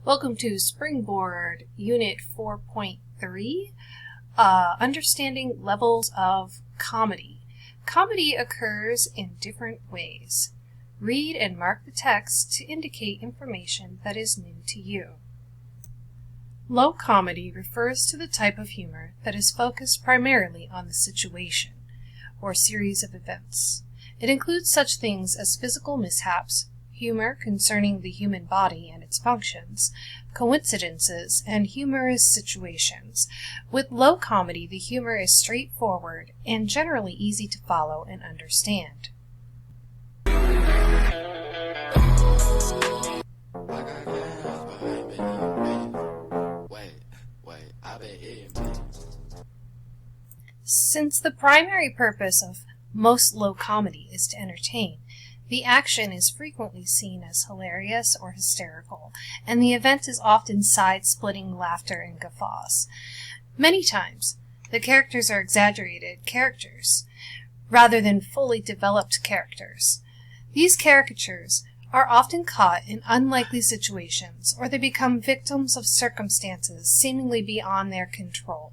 Welcome to Springboard Unit 4.3, Understanding Levels of Comedy. Comedy occurs in different ways. Read and mark the text to indicate information that is new to you. Low comedy refers to the type of humor that is focused primarily on the situation or series of events. It includes such things as physical mishaps, humor concerning the human body and its functions, coincidences, and humorous situations. With low comedy, the humor is straightforward and generally easy to follow and understand. Since the primary purpose of most low comedy is to entertain, the action is frequently seen as hilarious or hysterical, and the event is often side-splitting laughter and guffaws. Many times, the characters are exaggerated characters, rather than fully developed characters. These caricatures are often caught in unlikely situations, or they become victims of circumstances seemingly beyond their control.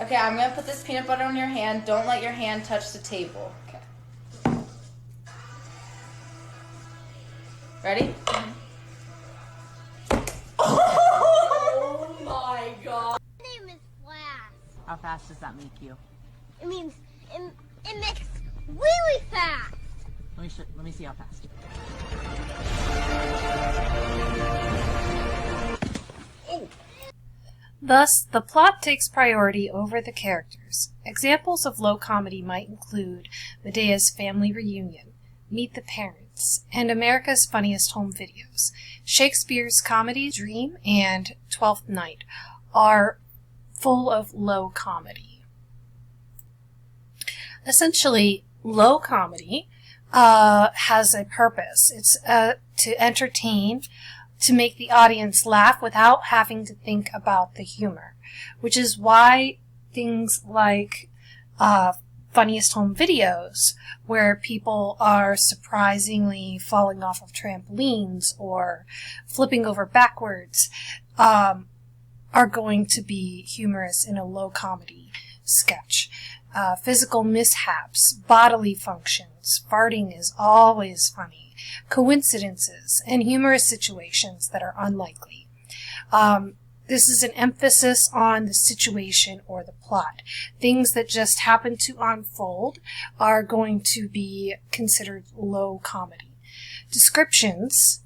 Okay, I'm going to put this peanut butter on your hand. Don't let your hand touch the table. Okay. Ready? Oh my god. My name is Flash. How fast does that make you? It means it makes really fast. Let me see how fast. Thus, the plot takes priority over the characters. Examples of low comedy might include Medea's Family Reunion, Meet the Parents, and America's Funniest Home Videos. Shakespeare's comedies Dream and Twelfth Night are full of low comedy. Essentially, low comedy has a purpose. It's to entertain, to make the audience laugh without having to think about the humor, which is why things like Funniest Home Videos, where people are surprisingly falling off of trampolines or flipping over backwards, are going to be humorous in a low comedy sketch. Physical mishaps, bodily functions, farting is always funny. Coincidences, and humorous situations that are unlikely. This is an emphasis on the situation or the plot. Things that just happen to unfold are going to be considered low comedy. Descriptions.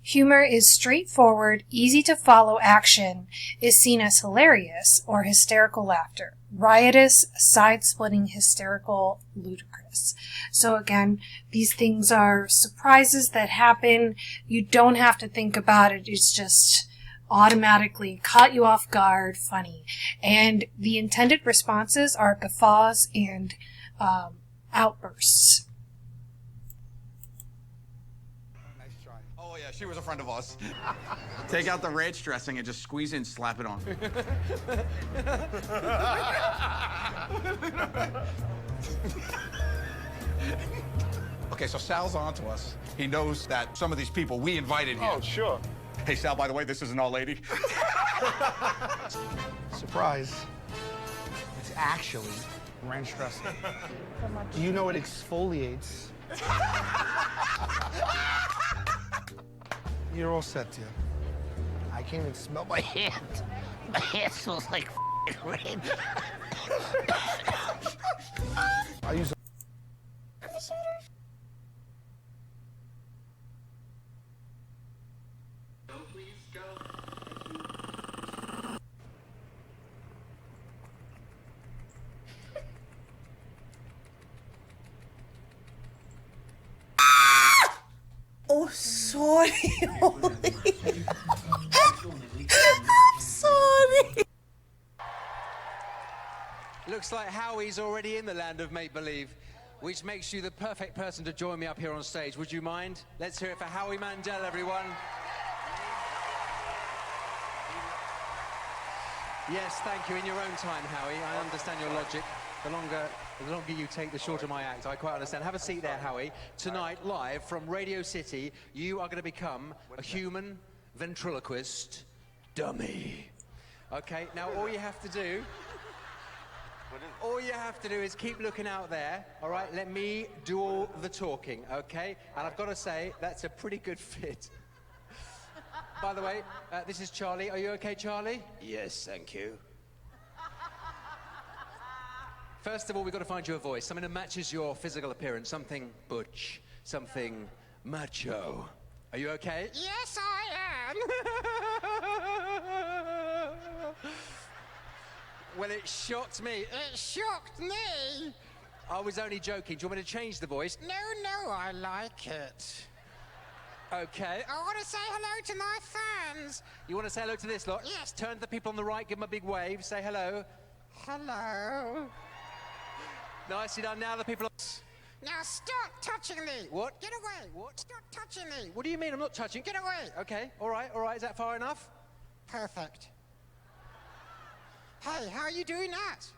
Humor is straightforward, easy to follow action, is seen as hilarious or hysterical laughter. Riotous, side-splitting, hysterical, ludicrous. So again, these things are surprises that happen. You don't have to think about it. It's just automatically caught you off guard, funny. And the intended responses are guffaws and outbursts. Oh yeah, she was a friend of ours. Take out the ranch dressing and just squeeze in, slap it on. Okay, so Sal's on to us. He knows that some of these people we invited here. Oh, sure. Hey, Sal, by the way, this is an old lady. Surprise. It's actually ranch dressing. Do you know it exfoliates? You're all set, dear. I can't even smell my hand. My hand smells like rain. I use Oh, sorry. I'm sorry. Looks like Howie's already in the land of make-believe, which makes you the perfect person to join me up here on stage. Would you mind? Let's hear it for Howie Mandel, everyone. Yes, thank you. In your own time, Howie. I understand your logic. The longer you take, the shorter my act. I quite understand. Have a seat there, Howie. Tonight, live from Radio City, you are going to become a human ventriloquist dummy. Okay, now all you have to do is keep looking out there, all right? Let me do all the talking, okay? And I've got to say, that's a pretty good fit. By the way, this is Charlie. Are you okay, Charlie? Yes, thank you. First of all, we've got to find you a voice, something that matches your physical appearance, something butch, something macho. Are you okay? Yes, I am. Well, it shocked me. It shocked me. I was only joking. Do you want me to change the voice? No, I like it. Okay. I want to say hello to my fans. You want to say hello to this lot? Yes. Turn to the people on the right, give them a big wave, say hello. Hello. Nicely done. Now the people are... Now stop touching me. What? Get away. What? Stop touching me. What do you mean I'm not touching? Get away. Okay, all right. Is that far enough? Perfect. Hey, how are you doing that?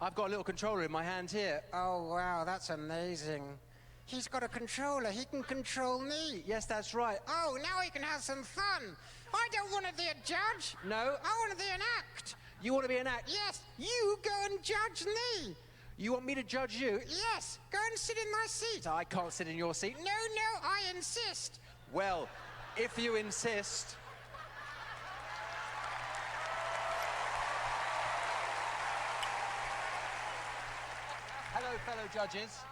I've got a little controller in my hand here. Oh, wow, that's amazing. He's got a controller. He can control me. Yes, that's right. Oh, now we can have some fun. I don't want to be a judge. No. I want to be an act. You want to be an act? Yes, you go and judge me. You want me to judge you? Yes, go and sit in my seat. I can't sit in your seat. No, I insist. Well, if you insist... Hello, fellow judges.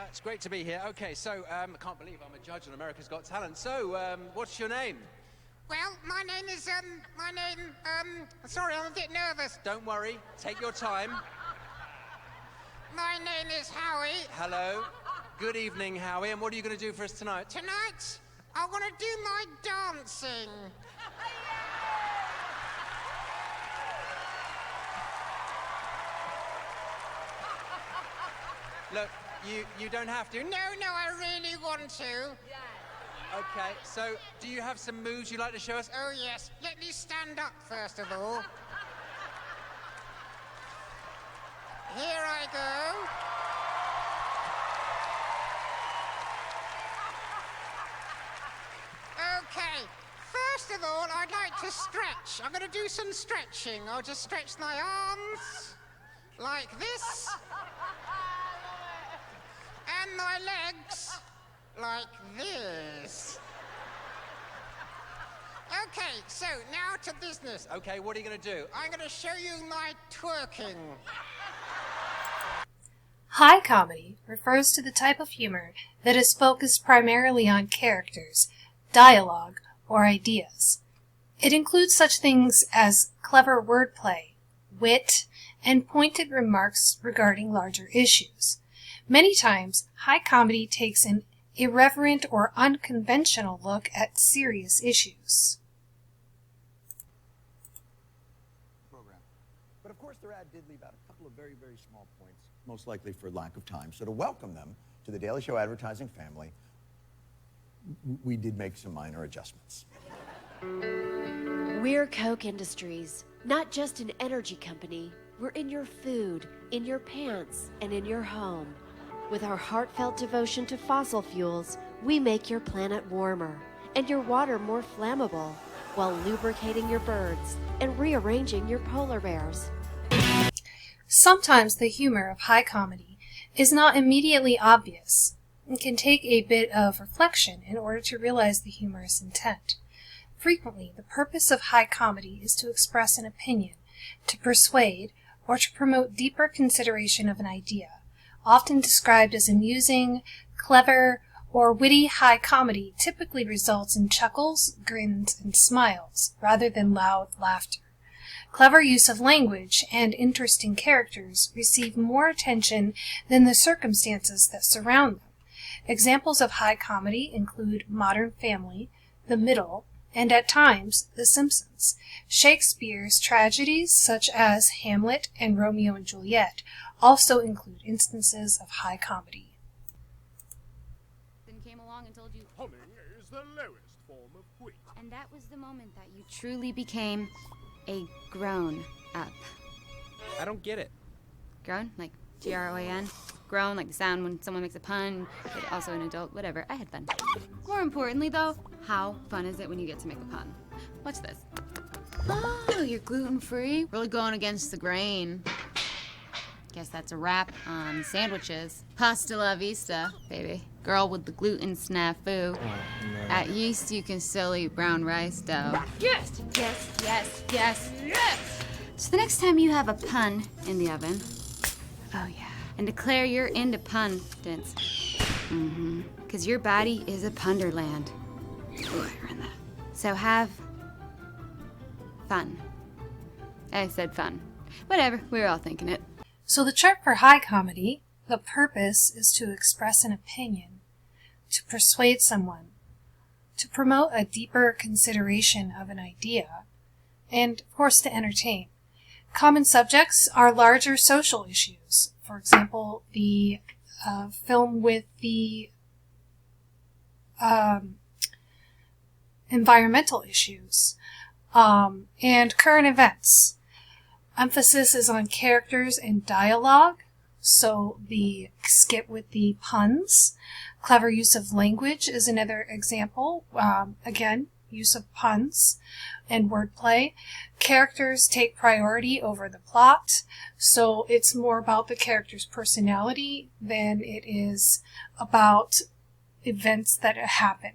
It's great to be here. Okay, so, I can't believe I'm a judge on America's Got Talent. So, what's your name? Well, my name is, sorry, I'm a bit nervous. Don't worry, take your time. My name is Howie. Hello. Good evening, Howie. And what are you going to do for us tonight? Tonight, I want to do my dancing. Look, you don't have to. No, I really want to. Okay, so do you have some moves you'd like to show us? Oh, yes. Let me stand up, first of all. Here I go. Okay. First of all, I'd like to stretch. I'm going to do some stretching. I'll just stretch my arms like this. And my legs like this. Okay, so now to business. Okay, what are you going to do? I'm going to show you my twerking. High comedy refers to the type of humor that is focused primarily on characters, dialogue, or ideas. It includes such things as clever wordplay, wit, and pointed remarks regarding larger issues. Many times, high comedy takes an irreverent or unconventional look at serious issues. But of course, their ad did leave out a couple of very, very small points, most likely for lack of time. So to welcome them to the Daily Show advertising family, we did make some minor adjustments. We're Coke Industries, not just an energy company. We're in your food, in your pants, and in your home. With our heartfelt devotion to fossil fuels, we make your planet warmer and your water more flammable, while lubricating your birds and rearranging your polar bears. Sometimes the humor of high comedy is not immediately obvious and can take a bit of reflection in order to realize the humorous intent. Frequently, the purpose of high comedy is to express an opinion, to persuade, or to promote deeper consideration of an idea. Often described as amusing, clever, or witty, high comedy typically results in chuckles, grins, and smiles, rather than loud laughter. Clever use of language and interesting characters receive more attention than the circumstances that surround them. Examples of high comedy include Modern Family, The Middle, and at times, The Simpsons. Shakespeare's tragedies, such as Hamlet and Romeo and Juliet, also include instances of high comedy. Then came along and told you, humming is the lowest form of wheat. And that was the moment that you truly became a grown-up. I don't get it. Grown, like G-R-O-A-N. Grown, like the sound when someone makes a pun, but also an adult, whatever. I had fun. More importantly, though, how fun is it when you get to make a pun? Watch this. Oh, you're gluten-free? Really going against the grain. Guess that's a wrap on sandwiches. Pasta la vista, baby. Girl with the gluten snafu. At yeast, you can still eat brown rice dough. Yes, yes, yes, yes, yes! So the next time you have a pun in the oven, oh yeah, and declare you're into pun dance. Mm-hmm. Because your body is a punderland. Ooh, I ran that. So have fun. I said fun. Whatever, we were all thinking it. So the chart for high comedy, the purpose is to express an opinion, to persuade someone, to promote a deeper consideration of an idea, and of course to entertain. Common subjects are larger social issues. For example, the film with the environmental issues, and current events. Emphasis is on characters and dialogue, so the skit with the puns. Clever use of language is another example. Again, use of puns and wordplay. Characters take priority over the plot, so it's more about the character's personality than it is about events that happen.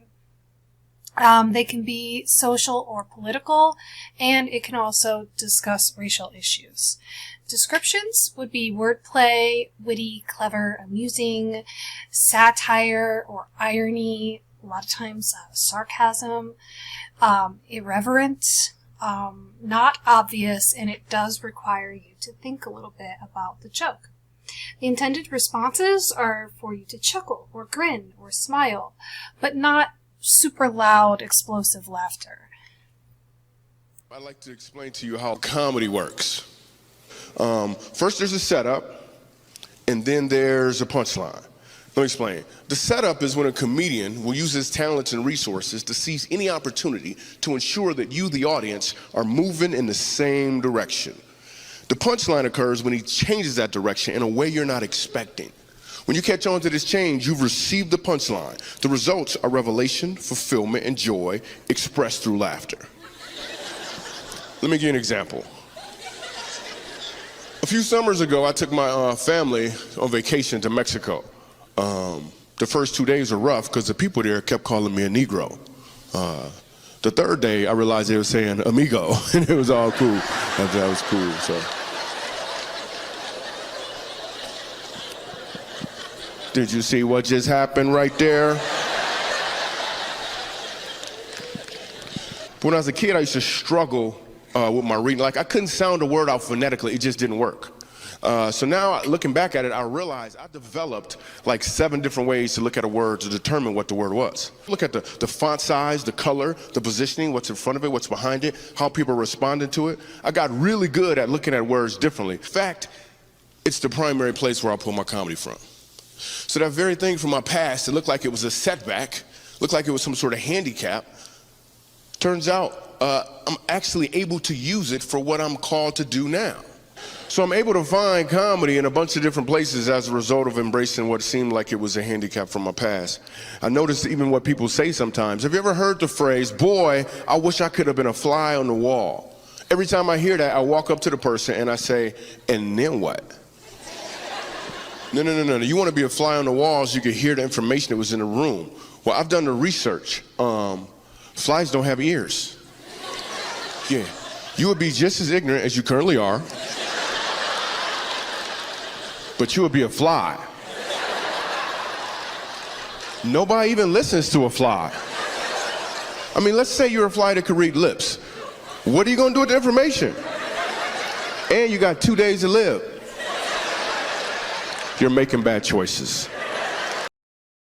They can be social or political, and it can also discuss racial issues. Descriptions would be wordplay, witty, clever, amusing, satire or irony, a lot of times sarcasm, irreverent, not obvious, and it does require you to think a little bit about the joke. The intended responses are for you to chuckle or grin or smile, but not super loud, explosive laughter. I'd like to explain to you how comedy works. First there's a setup, and then there's a punchline. Let me explain. The setup is when a comedian will use his talents and resources to seize any opportunity to ensure that you, the audience, are moving in the same direction. The punchline occurs when he changes that direction in a way you're not expecting. When you catch on to this change, you've received the punchline. The results are revelation, fulfillment, and joy expressed through laughter. Let me give you an example. A few summers ago, I took my family on vacation to Mexico. The first 2 days were rough because the people there kept calling me a Negro. The third day, I realized they were saying amigo, and it was all cool. That was cool, so. Did you see what just happened right there? When I was a kid, I used to struggle with my reading. Like, I couldn't sound a word out phonetically. It just didn't work. So now, looking back at it, I realized I developed like 7 different ways to look at a word to determine what the word was. Look at the font size, the color, the positioning, what's in front of it, what's behind it, how people responded to it. I got really good at looking at words differently. In fact, it's the primary place where I pull my comedy from. So that very thing from my past, it looked like it was a setback, looked like it was some sort of handicap. Turns out I'm actually able to use it for what I'm called to do now. So I'm able to find comedy in a bunch of different places as a result of embracing what seemed like it was a handicap from my past. I noticed even what people say sometimes. Have you ever heard the phrase, boy, I wish I could have been a fly on the wall? Every time I hear that, I walk up to the person and I say, and then what? No. You want to be a fly on the wall so you can hear the information that was in the room. Well, I've done the research. Flies don't have ears. Yeah. You would be just as ignorant as you currently are, but you would be a fly. Nobody even listens to a fly. I mean, let's say you're a fly that could read lips. What are you going to do with the information? And you got 2 days to live. You're making bad choices.